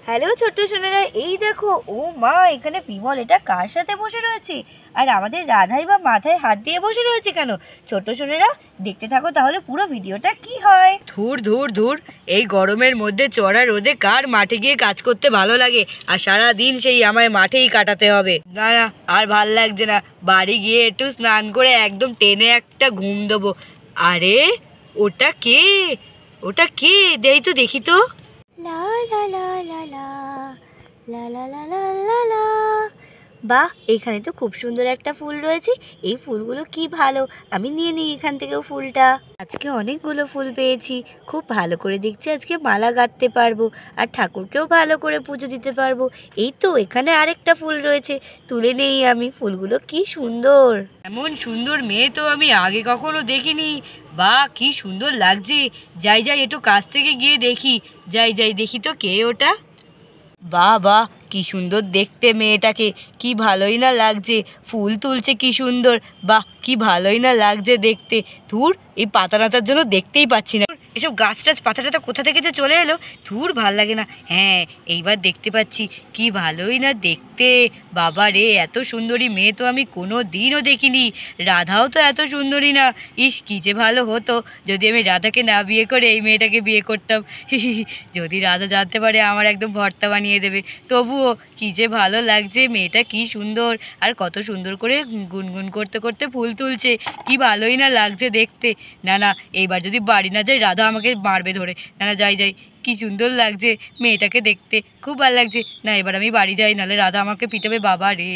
Hello ছোট্ট সোনারা, এই দেখো। ও মা, এখানে বিমল এটা কার সাথে বসে রয়েছে? আর আমাদের রাধাই বা মাথায় হাত দিয়ে বসে রয়েছে কেন? ছোট্ট সোনারা, দেখতে থাকো তাহলে পুরো ভিডিওটা কি হয়। ধুর ধুর ধুর, এই গরমের মধ্যে চড়া রোদে কার মাঠে গিয়ে কাজ করতে ভালো লাগে? আর সারা দিন সেই আমায় মাঠেই কাটাতে হবে। না না, আর ভাল লাগছে না। বাড়ি গিয়ে একটু স্নান করে একদম টেনে একটা ঘুম দেবো। আরে ওটা কে? ওটা কে? দেই তো, দেখি তো। লা লা লা লা লা লা লা লা লা লা লা। বাহ, এখানে তো খুব সুন্দর একটা ফুল রয়েছে। এই ফুলগুলো কি ভালো, আমি নিয়ে নিই এখান থেকেও ফুলটা। আজকে অনেকগুলো ফুল পেয়েছি, খুব ভালো করে দেখছি আজকে মালা গাঁথতে পারবো আর ঠাকুরকেও ভালো করে পুজো দিতে পারবো। এই তো এখানে আরেকটা ফুল রয়েছে, তুলে নেই আমি। ফুলগুলো কি সুন্দর! এমন সুন্দর মেয়ে তো আমি আগে কখনো দেখিনি। বাহ, কি সুন্দর লাগছে। যাই যাই, একটু কাছ থেকে গিয়ে দেখি। যাই যাই, দেখি তো কে ওটা। বাহ বাহ, কি সুন্দর দেখতে মেয়েটাকে। কি ভালোই না লাগছে, ফুল তুলছে কি সুন্দর। বাহ, কি ভালোই না লাগছে দেখতে। ধুর, এই পাতা নাতার জন্য দেখতেই পাচ্ছি না। এসব গাছ টাছ পাতা টাতা কোথা থেকে যে চলে এলো, ধুর, ভাল লাগে না। হ্যাঁ, এইবার দেখতে পাচ্ছি, কি ভালোই না দেখতে। বাবা রে, এত সুন্দরী মেয়ে তো আমি কোনো দিনও দেখিনি। রাধাও তো এত সুন্দরী না। ইস, কি যে ভালো হতো যদি আমি রাধাকে না বিয়ে করে এই মেয়েটাকে বিয়ে করতাম। যদি রাধা জানতে পারে আমার একদম ভর্তা বানিয়ে দেবে। তবুও কি যে ভালো লাগছে, মেয়েটা কি সুন্দর। আর কত সুন্দর করে গুনগুন করতে করতে ফুল তুলছে, কি ভালোই না লাগছে দেখতে। না না, এইবার যদি বাড়ি না যাই রাধা আমাকে মারবে ধরে। না না, যাই যাই, কি সুন্দর লাগছে মেয়েটাকে দেখতে, খুব ভালো লাগছে। না, এবার আমি বাড়ি যাই, নাহলে রাধা আমাকে পিটাবে। বাবা রে,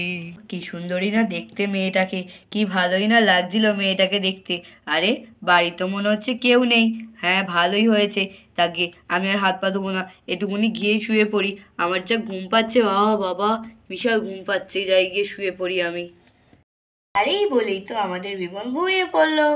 কি সুন্দরই না দেখতে মেয়েটাকে, কি ভালোই না লাগছিল মেয়েটাকে দেখতে। আরে, বাড়ি তো মনে হচ্ছে কেউ নেই। হ্যাঁ, ভালোই হয়েছে। তাকে আমি আর হাত পা ধোবো না, এটুকুনি গিয়ে শুয়ে পড়ি। আমার যা ঘুম পাচ্ছে, বাবা, বিশাল ঘুম পাচ্ছে। যাই গিয়ে শুয়ে পড়ি আমি। আর এই বলেই তো আমাদের বিমল ঘুমিয়ে পড়লো।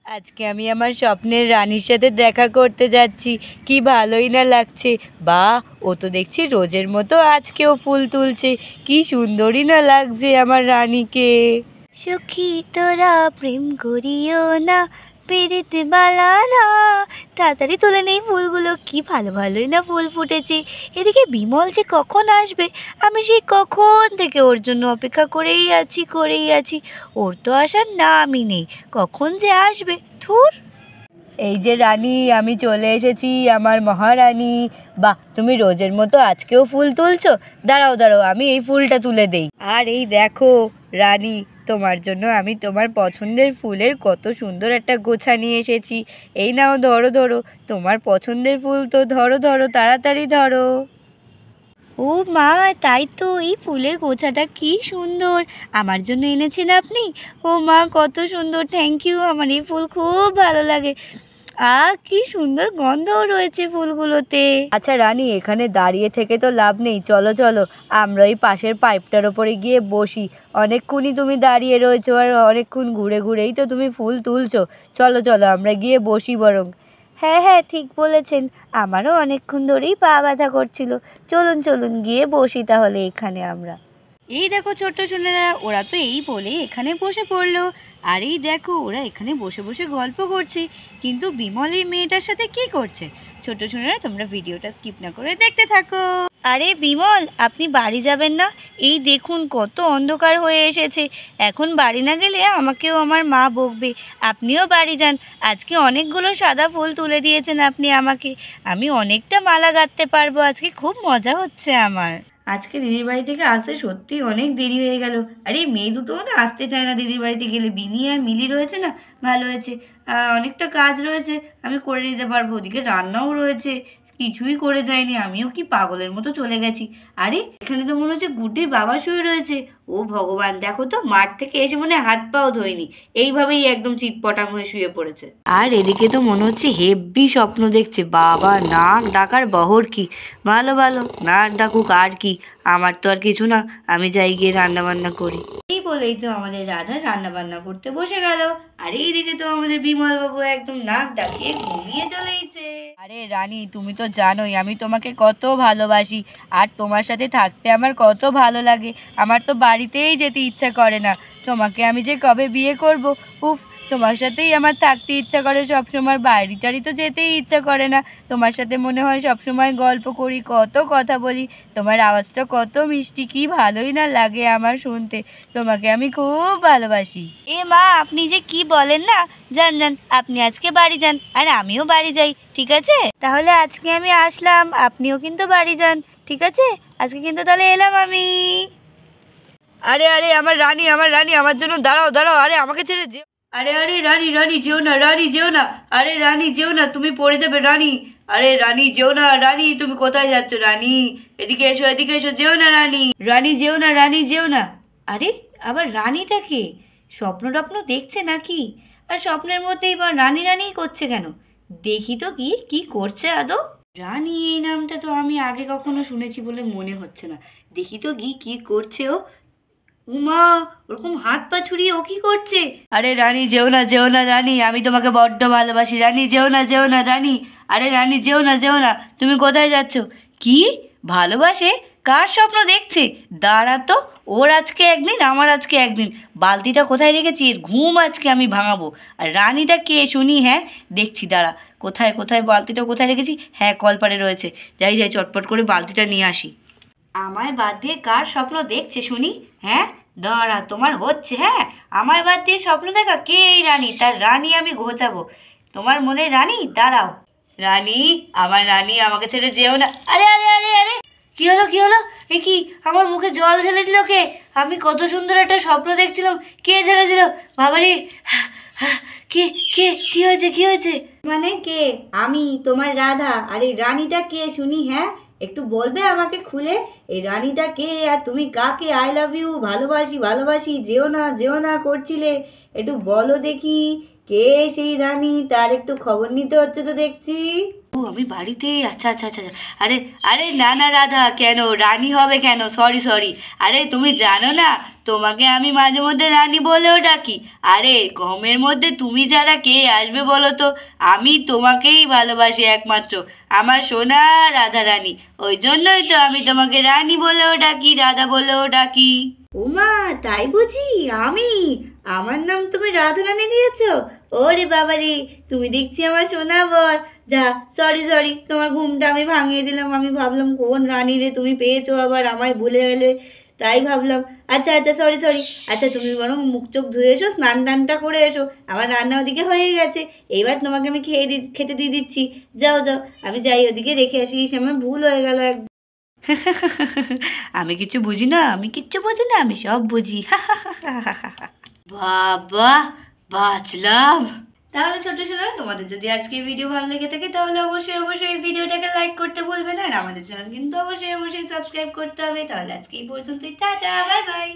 আজকে আমি আমার স্বপ্নের রানীর সাথে দেখা করতে যাচ্ছি, কি ভালোই না লাগছে। বা, ও তো দেখছি রোজের মতো আজকেও ফুল তুলছে, কি সুন্দরই না লাগছে আমার রানীকে। সখী তোরা প্রেম করিও না, পেরিতে বালা না। তাড়াতাড়ি তুলে নেই ফুলগুলো, কি ভালো ভালোই না ফুল ফুটেছে। এদিকে বিমল যে কখন আসবে, আমি সেই কখন থেকে ওর জন্য অপেক্ষা করেই আছি। ওর তো আসার নামই নেই, কখন যে আসবে। ধুর। এই যে রানী, আমি চলে এসেছি, আমার মহারানী। বাহ, তুমি রোজের মতো আজকেও ফুল তুলছো। দাঁড়াও দাঁড়াও, আমি এই ফুলটা তুলে দেই। আর এই দেখো রানী, তোমার জন্য আমি তোমার পছন্দের ফুলের কত সুন্দর একটা গোছা নিয়ে এসেছি। এই নাও, ধরো ধরো, তোমার পছন্দের ফুল তো। ধরো ধরো, তাড়াতাড়ি ধরো। ও মা, তাই তো, এই ফুলের গোছাটা কি সুন্দর! আমার জন্য এনেছেন আপনি? ও মা, কত সুন্দর! থ্যাংক ইউ, আমার এই ফুল খুব ভালো লাগে। কি সুন্দর গন্ধও রয়েছে ফুলগুলোতে। আচ্ছা রানী, এখানে দাঁড়িয়ে থেকে তো লাভ নেই, চলো চলো, আমরা ওই পাশের পাইপটার ওপরে গিয়ে বসি। অনেকক্ষণই তুমি দাঁড়িয়ে রয়েছো, আর অনেকক্ষণ ঘুরে ঘুরেই তো তুমি ফুল তুলছো। চলো চলো, আমরা গিয়ে বসি বরং। হ্যাঁ হ্যাঁ, ঠিক বলেছেন, আমারও অনেকক্ষণ ধরেই পা ব্যথা করছিল। চলুন চলুন, গিয়ে বসি তাহলে এখানে আমরা। এই দেখো ছোট্ট সোনারা, ওরা তো এই বলে এখানে বসে পড়লো। আর এই দেখো, ওরা এখানে বসে বসে গল্প করছে। কিন্তু বিমল এই মেয়েটার সাথে কি করছে? ছোট্ট সোনারা, তোমরা ভিডিওটা স্কিপ না করে দেখতে থাকো। আরে বিমল, আপনি বাড়ি যাবেন না? এই দেখুন কত অন্ধকার হয়ে এসেছে। এখন বাড়ি না গেলে আমাকেও আমার মা বকবে। আপনিও বাড়ি যান। আজকে অনেকগুলো সাদা ফুল তুলে দিয়েছেন আপনি আমাকে, আমি অনেকটা মালা গাঁথতে পারবো। আজকে খুব মজা হচ্ছে আমার। আজকে দিদির বাড়ি থেকে আসতে সত্যি অনেক দেরি হয়ে গেল। আরে মেয়ে দুটোও না আসতে চায় না দিদির বাড়িতে গেলে। বিনি আর মিলি রয়েছে না, ভালো হয়েছে। অনেকটা কাজ রয়েছে, আমি করে নিতে পারবো। ওদিকে রান্নাও রয়েছে, কিছুই করে যায়নি। আমিও কি পাগলের মতো চলে গেছি। আরে এখানে তো মনে হচ্ছে গুড্ডির বাবা শুয়ে রয়েছে। ও ভগবান, দেখো তো, মাঠ থেকে এসে মনে হয় হাত পাও ধোয়নি, এইভাবেই একদম চিৎপটাং হয়ে শুয়ে পড়েছে। আর এদিকে তো মনে হচ্ছে হেব্বি স্বপ্ন দেখছে। বাবা, নাক ডাকার বহর কি! ভালো ভালো, নাক ডাকুক আর কি, আমার তো আর কিছু না। আমি যাই গিয়ে রান্না বান্না করি। এই বলেই তো আমাদের রাধা রান্না বান্না করতে বসে গেল। আর এইদিকে তো আমাদের বিমল বাবু একদম নাক ডাকিয়ে ঘুমিয়ে চলেছে। আরে রানী, তুমি তো জানোই আমি তোমাকে কত ভালোবাসি, আর তোমার সাথে থাকতে আমার কত ভালো লাগে। আমার তো বাড়িতেই যেতে ইচ্ছা করে না। তোমাকে আমি যে কবে বিয়ে করব, উফ, তোমার সাথেই আমার থাকতে ইচ্ছা করে সবসময়, বাড়ি টাড়ি তো যেতেই ইচ্ছা করে না। তোমার সাথে মনে হয় সবসময় গল্প করি, কত কথা বলি, তোমার আওয়াজটা কত মিষ্টি, কি ভালোই না লাগে আমার শুনতে। তোমাকে আমি খুব ভালোবাসি। এ মা, আপনি যে কি বলেন না। যান যান, আপনি আজকে বাড়ি যান আর আমিও বাড়ি যাই, ঠিক আছে? তাহলে আজকে আমি আসলাম, আপনিও কিন্তু বাড়ি যান, ঠিক আছে? আজকে কিন্তু তাহলে এলাম আমি। আরে আরে আমার রানী, আমার রানী, আমার জন্য দাঁড়াও দাঁড়াও, আরে আমাকে ছেড়ে যেও। আরে আরে রানী, রানী যেও না, রানী যেও না, আরে রানী যেও না, তুমি পড়ে যাবে রানী। আরে রানী যেও না, রানী তুমি কোথায় যাচ্ছ রানী? এদিকে এসো, এদিকে এসো, যেও না রানী, রানী যেও না, রানী যেও না। আরে আবার রানীটা কে? স্বপ্ন টপ্ন দেখছে নাকি? আর স্বপ্নের মধ্যেই বা রানী রানী করছে কেন? দেখি তো কি কি করছে আদৌ। রানী এই নামটা তো আমি আগে কখনো শুনেছি বলে মনে হচ্ছে না। দেখি তো কি কি করছে ও। উমা, ওরকম হাত পা ছুড়িয়ে ও কি করছে? আরে রানী যেও না, যেও না রানী, আমি তোমাকে বড্ড ভালোবাসি রানী, যেও না, যেও না রানী। আরে রানী যেও না, যেও না, তুমি কোথায় যাচ্ছ? কি ভালোবাসে? কার স্বপ্ন দেখছে? দাঁড়া তো, ওর আজকে একদিন আমার আজকে একদিন। বালতিটা কোথায় রেখেছি? এর ঘুম আজকে আমি ভাঙাবো। আর রানীটা কে শুনি? হ্যাঁ দেখছি, দাঁড়া। কোথায় কোথায় বালতিটা কোথায় রেখেছি? হ্যাঁ, কলপাড়ে রয়েছে। যাই যাই, চটপট করে বালতিটা নিয়ে আসি। আমায় বাদ দিয়ে কার স্বপ্ন দেখছে শুনি? হ্যাঁ দাঁড়া, তোমার হচ্ছে। হ্যাঁ, আমার বাদ দিয়ে স্বপ্ন দেখা কে? এই রানী, তার রানী আমি ঘোচাবো। তোমার মনে রানী, দাঁড়াও। রানী, আমার রানী, আমাকে ছেড়ে যেও না। আরে আরে আরে আরে, কি হলো কি হলো? এ কি, আমার মুখে জল ঢেলে দিল কে? আমি কত সুন্দর একটা স্বপ্ন দেখছিলাম, কে ঢেলে দিল? বাবারে, কে কে, কি হয়েছে কি হয়েছে? মানে কে? আমি তোমার রাধা। আর এই রানীটা কে শুনি? হ্যাঁ, একটু বলবে আমাকে খুলে? এই রানীটা কে আর তুমি কাকে আই লাভ ইউ, ভালোবাসি ভালোবাসি, যেও না করছিলে? একটু বলো দেখি, কে সেই রানী? তার একটু খবর নিতে হচ্ছে তো দেখছি। ও, আমি বাড়িতে? আচ্ছা আচ্ছা আচ্ছা আচ্ছা। আরে আরে না না রাধা, কেন রানী হবে কেন? Sorry sorry. আরে তুমি জানো না, তোমাকে আমি মাঝে মধ্যে রানী বলেও ডাকি। আরে গমের মধ্যে তুমি ছাড়া কে আসবে বলো তো? আমি তোমাকেই ভালোবাসি একমাত্র, আমার সোনা রাধা রানী। ওই জন্যই তো আমি তোমাকে রানী বলেও ডাকি, রাধা বলেও ডাকি। ওমা, তাই বুঝি? আমি, আমার নাম তুমি রাধা রানী দিয়েছো? ওরে বাবা রে, তুমি দেখছি আমার সোনা বর। যা, সরি সরি, তোমার ঘুমটা আমি ভাঙিয়ে দিলাম। আমি ভাবলাম কোন রানী রে তুমি পেয়েছো, আবার আমায় ভুলে গেলে, তাই ভাবলাম। আচ্ছা আচ্ছা, সরি সরি। আচ্ছা, তুমি বরং মুখ চোখ ধুয়ে এসো, স্নান টানটা করে এসো। আমার রান্না ওদিকে হয়ে গেছে, এইবার তোমাকে আমি খেতে দিয়ে দিচ্ছি। যাও যাও, আমি যাই ওদিকে রেখে আসি। আমার ভুল হয়ে গেল এক। আমি কিছু বুঝি না, আমি কিচ্ছু বুঝি না, আমি সব বুঝি। বাবা, বাঁচলাম। তাহলে ছোট সোনা, তোমাদের যদি আজকে ভিডিও ভালো লেগে থাকে তাহলে অবশ্যই অবশ্যই এই ভিডিওটাকে লাইক করতে ভুলবে না। আর আমাদের চ্যানেল কিন্তু অবশ্যই অবশ্যই সাবস্ক্রাইব করতে হবে। তাহলে আজকে এই পর্যন্তই, টাটা, বাই বাই।